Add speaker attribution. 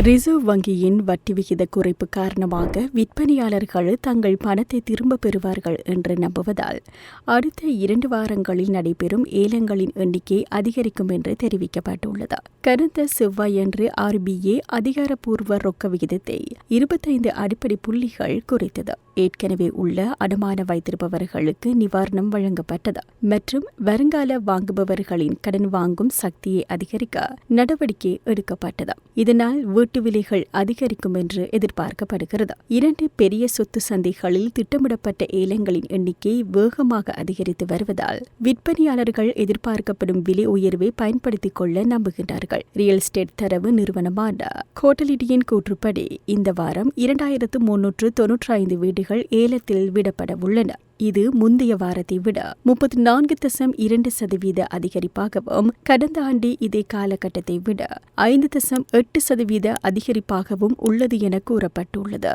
Speaker 1: Reserve வங்கியின் வட்டி விகித குறைப்பு காரணமாக விற்பனையாளர்கள் தங்கள் பணத்தை திரும்பப் பெறுவார்கள் என்று நம்புவதால் அடுத்த 2 வாரங்களில் நடைபெறும் ஏலங்களின் எண்ணிக்கை அதிகரிக்கும் என்று தெரிவிக்கப்பட்டுள்ளது. கடந்த செவ்வாயன்று RBA அதிகாரப்பூர்வ ரொக்க விகிதத்தை 25 அடிப்படை புள்ளிகள் குறைத்தது. ஏற்கனவே உள்ள அடமான வைத்திருப்பவர்களுக்கு நிவாரணம் வழங்கப்பட்டது மற்றும் வருங்கால வாங்குபவர்களின் கடன் வாங்கும் சக்தியை அதிகரிக்க நடவடிக்கை எடுக்கப்பட்டது. இதனால் வீட்டு விலைகள் அதிகரிக்கும் என்று எதிர்பார்க்கப்படுகிறது. 2 பெரிய சொத்து சந்தைகளில் திட்டமிடப்பட்ட ஏலங்களின் எண்ணிக்கை வேகமாக அதிகரித்து வருவதால் விற்பனையாளர்கள் எதிர்பார்க்கப்படும் விலை உயர்வை பயன்படுத்திக் கொள்ள நம்புகின்றார்கள். ரியல் எஸ்டேட் தரவு நிறுவனமான கோட்டலிடியின் கூற்றுப்படி இந்த வாரம் 2395 வீடுகள் ஏலத்தில் விடப்பட உள்ளன. இது முந்தைய வாரத்தை விட 34.2% அதிகரிப்பாகவும் கடந்த ஆண்டு இதே காலகட்டத்தை விட 5.8% அதிகரிப்பாகவும் உள்ளது என கூறப்பட்டுள்ளது.